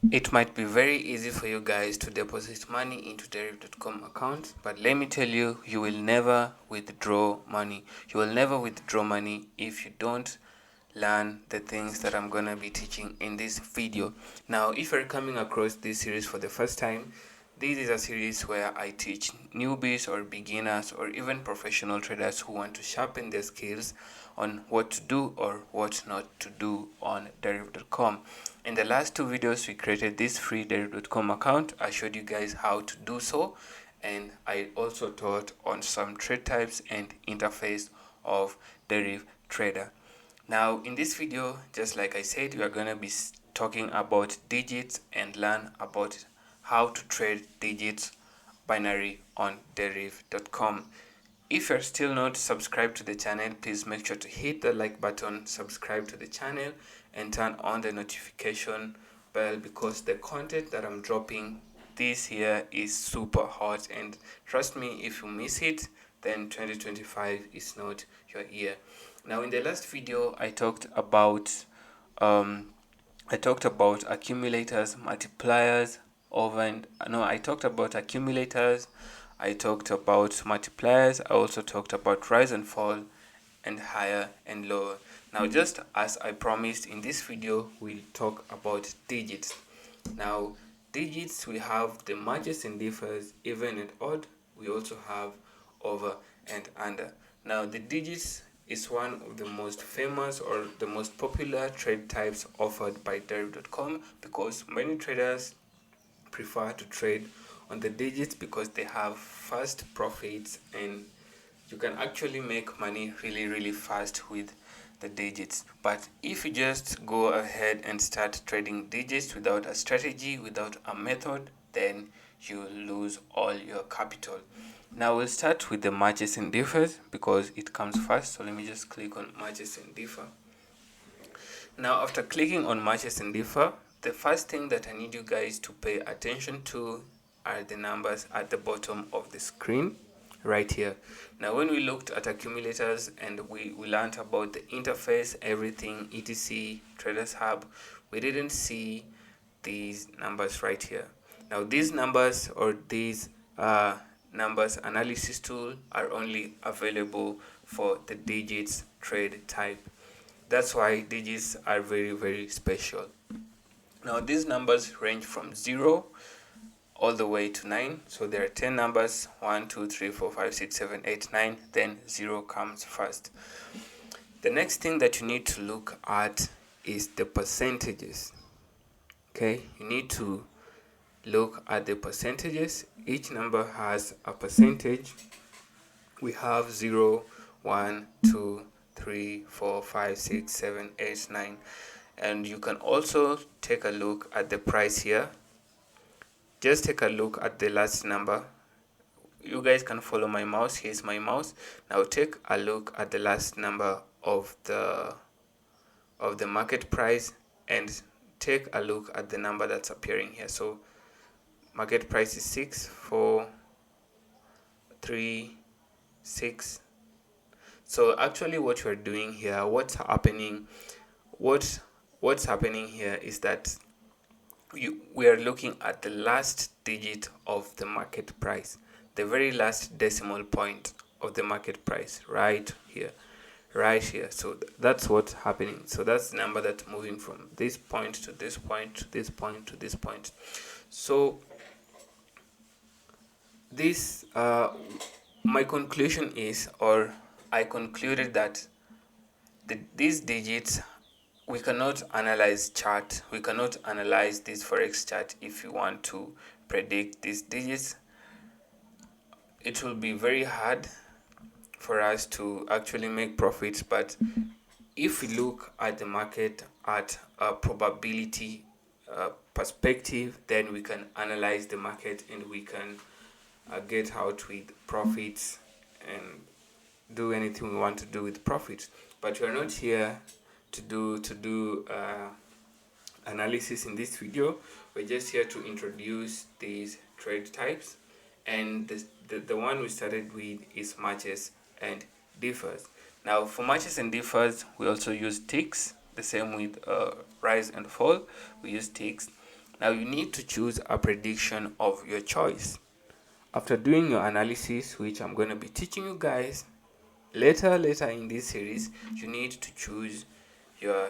It might be very easy for you guys to deposit money into Deriv.com account, but let me tell you, you will never withdraw money. You will never withdraw money if you don't learn the things that I'm gonna be teaching in this video. Now, if you're coming across this series for the first time, this is a series where I teach newbies or beginners or even professional traders who want to sharpen their skills on what to do or what not to do on Deriv.com. In the last two videos, we created this free Deriv.com account. I showed you guys how to do so, and I also taught on some trade types and interface of Deriv Trader. Now, in this video, just like I said, we are going to be talking about digits and learn about how to trade digits binary on Deriv.com. If you're still not subscribed to the channel, please make sure to hit the like button, subscribe to the channel, and turn on the notification bell, because the content that I'm dropping this year is super hot, and trust me, if you miss it, then 2025 is not your year. Now, in the last video, I talked about accumulators, multipliers, I talked about accumulators, I talked about multipliers, I also talked about rise and fall and higher and lower. Now, just as I promised, in this video we'll talk about digits. Now, digits, we have the matches and differs, even and odd. We also have over and under. Now, the digits is one of the most famous or the most popular trade types offered by Deriv.com, because many traders prefer to trade on the digits because they have fast profits, and you can actually make money really fast with the digits. But if you just go ahead and start trading digits without a strategy, without a method, then you lose all your capital. Now we'll start with the matches and differs because it comes first. So let me just click on matches and differ. Now, after clicking on matches and differ, the first thing that I need you guys to pay attention to are the numbers at the bottom of the screen right here. Now, when we looked at accumulators and we learned about the interface, everything, etc, Traders Hub, we didn't see these numbers right here. Now, these numbers or these numbers analysis tool are only available for the digits trade type. That's why digits are very special. Now, these numbers range from 0 all the way to 9. So there are 10 numbers, 1, 2, 3, 4, 5, 6, 7, 8, 9. Then 0 comes first. The next thing that you need to look at is the percentages. Okay, you need to look at the percentages. Each number has a percentage. We have 0, 1, 2, 3, 4, 5, 6, 7, 8, 9. And you can also take a look at the price here. Just take a look at the last number. You guys can follow my mouse. Here's my mouse. Now take a look at the last number of the market price, and take a look at the number that's appearing here. So market price is 6, 4, 3, 6. So actually what we're doing here, what's happening here is that we are looking at the last digit of the market price, the very last decimal point of the market price right here. So that's what's happening. So that's the number that's moving from this point to this point to this point to this point. So this my conclusion is, or I concluded that these digits, we cannot analyze chart, we cannot analyze this forex chart. If you want to predict these digits, it will be very hard for us to actually make profits. But if we look at the market at a probability perspective, then we can analyze the market and we can get out with profits and do anything we want to do with profits. But we are not here to do analysis in this video. We're just here to introduce these trade types, and the one we started with is matches and differs. Now, for matches and differs, we also use ticks, the same with rise and fall. We use ticks. Now you need to choose a prediction of your choice. After doing your analysis, which I'm going to be teaching you guys later in this series, you need to choose your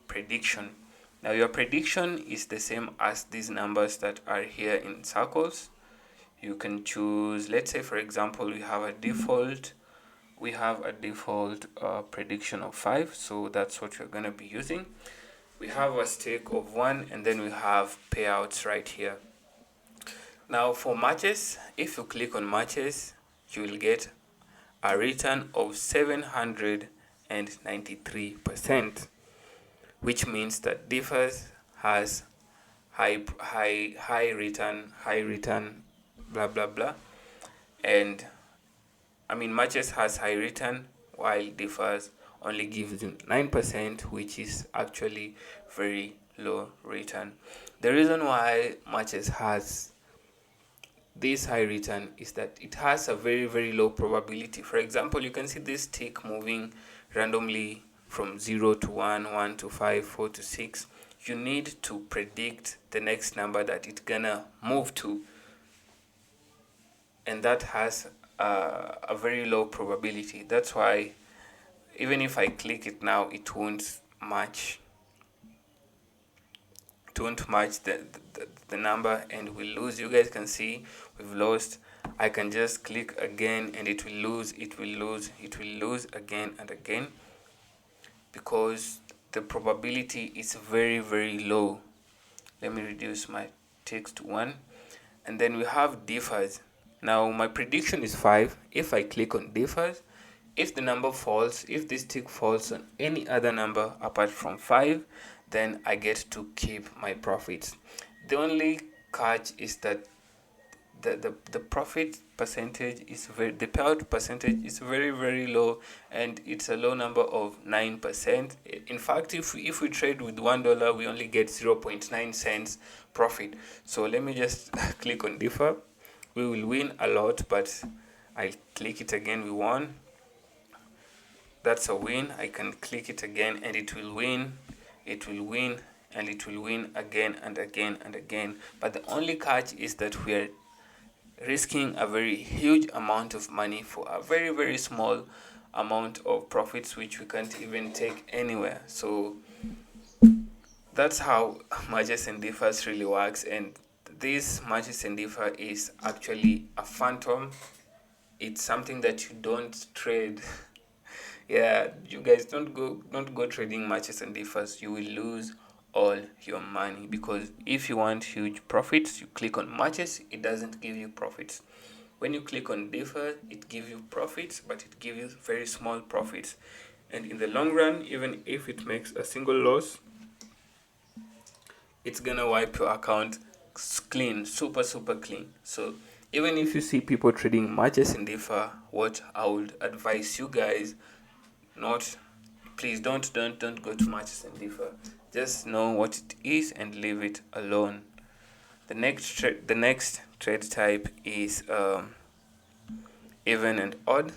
prediction. Now your prediction is the same as these numbers that are here in circles. You can choose, let's say for example, we have a default prediction of 5, so that's what we're going to be using. We have a stake of 1, and then we have payouts right here. Now for matches, if you click on matches, you will get a return of 793%, which means that Differs has high return, blah blah blah, and matches has high return, while Differs only gives you 9%, which is actually very low return. The reason why matches has this high return is that it has a very low probability. For example, you can see this tick moving randomly from 0 to 1, 1 to 5, 4 to 6. You need to predict the next number that it's gonna move to, and that has a very low probability. That's why even if I click it now, it won't match the number, and we'll lose. You guys can see we've lost. I can just click again and it will lose, it will lose, it will lose again and again, because the probability is very low. Let me reduce my text to 1, and then we have Differs. Now my prediction is 5. If I click on Differs, if the number falls, if this tick falls on any other number apart from 5, then I get to keep my profits. The only catch is that the profit percentage is the payout percentage is very low, and it's a low number of 9%. In fact, if we trade with $1, we only get 0.9 cents profit. So let me just click on Differ. We will win a lot, but I'll click it again. We won. That's a win. I can click it again and it will win, it will win, and it will win again and again and again. But the only catch is that we are risking a very huge amount of money for a very small amount of profits, which we can't even take anywhere. So that's how matches and differs really works. And this matches and differ is actually a phantom. It's something that you don't trade. Yeah, you guys don't go trading matches and differs. You will lose all your money, because if you want huge profits, you click on matches, it doesn't give you profits. When you click on differ, it gives you profits, but it gives you very small profits. And in the long run, even if it makes a single loss, it's gonna wipe your account clean, super clean. So even if you see people trading matches and differ, what I would advise you guys, please don't go to matches and differ. Just know what it is and leave it alone. The next trade type is even and odd.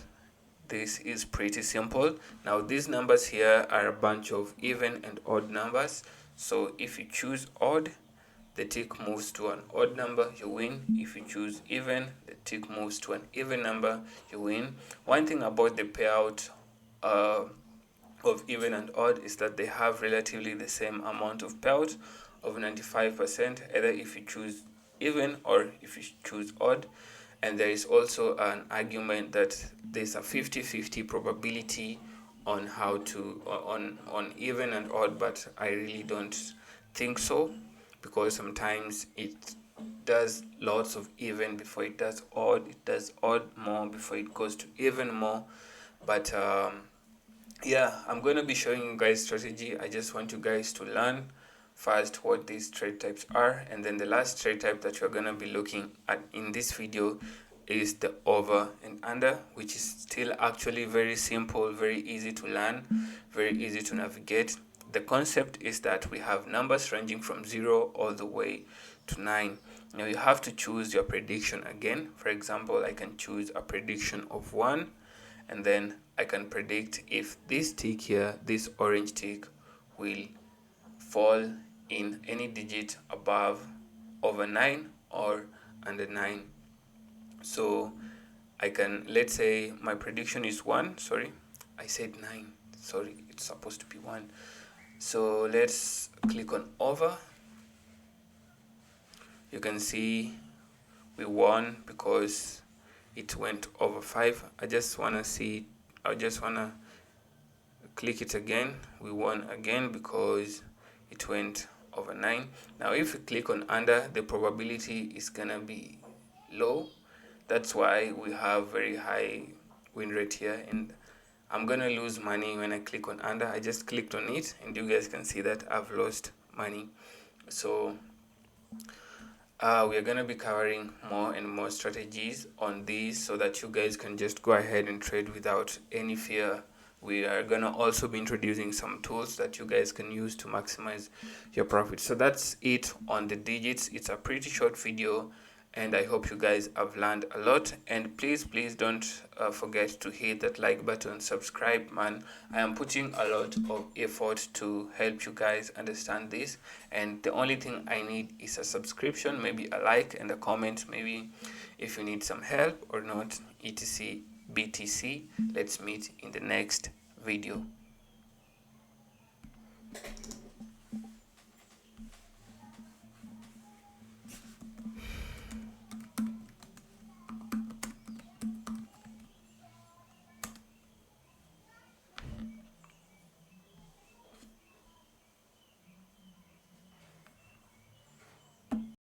This is pretty simple. Now these numbers here are a bunch of even and odd numbers. So if you choose odd, the tick moves to an odd number, you win. If you choose even, the tick moves to an even number, you win. One thing about the payout of even and odd is that they have relatively the same amount of payout of 95%, either if you choose even or if you choose odd. And there is also an argument that there's a 50-50 probability on how to on even and odd, but I really don't think so, because sometimes it does lots of even before it does odd, it does odd more before it goes to even more. But yeah, I'm going to be showing you guys strategy. I just want you guys to learn first what these trade types are, and then the last trade type that you're going to be looking at in this video is the over and under, which is still actually very simple, very easy to learn, very easy to navigate. The concept is that we have numbers ranging from 0 all the way to 9. Now you have to choose your prediction again. For example, I can choose a prediction of 1, and then I can predict if this tick here, this orange tick, will fall in any digit above over 9 or under 9. So I can, let's say my prediction is 1, sorry, I said 9, sorry, it's supposed to be 1. So let's click on over. You can see we won because it went over 5. I just want to click it again. We won again because it went over 9. Now if we click on under, the probability is gonna be low. That's why we have very high win rate here, and I'm gonna lose money when I click on under. I just clicked on it and you guys can see that I've lost money. So we are going to be covering more and more strategies on these so that you guys can just go ahead and trade without any fear. We are going to also be introducing some tools that you guys can use to maximize your profit. So that's it on the digits. It's a pretty short video, and I hope you guys have learned a lot. And please don't forget to hit that like button, subscribe, man. I am putting a lot of effort to help you guys understand this, and the only thing I need is a subscription, maybe a like and a comment, maybe if you need some help or not, etc. BTC. Let's meet in the next video.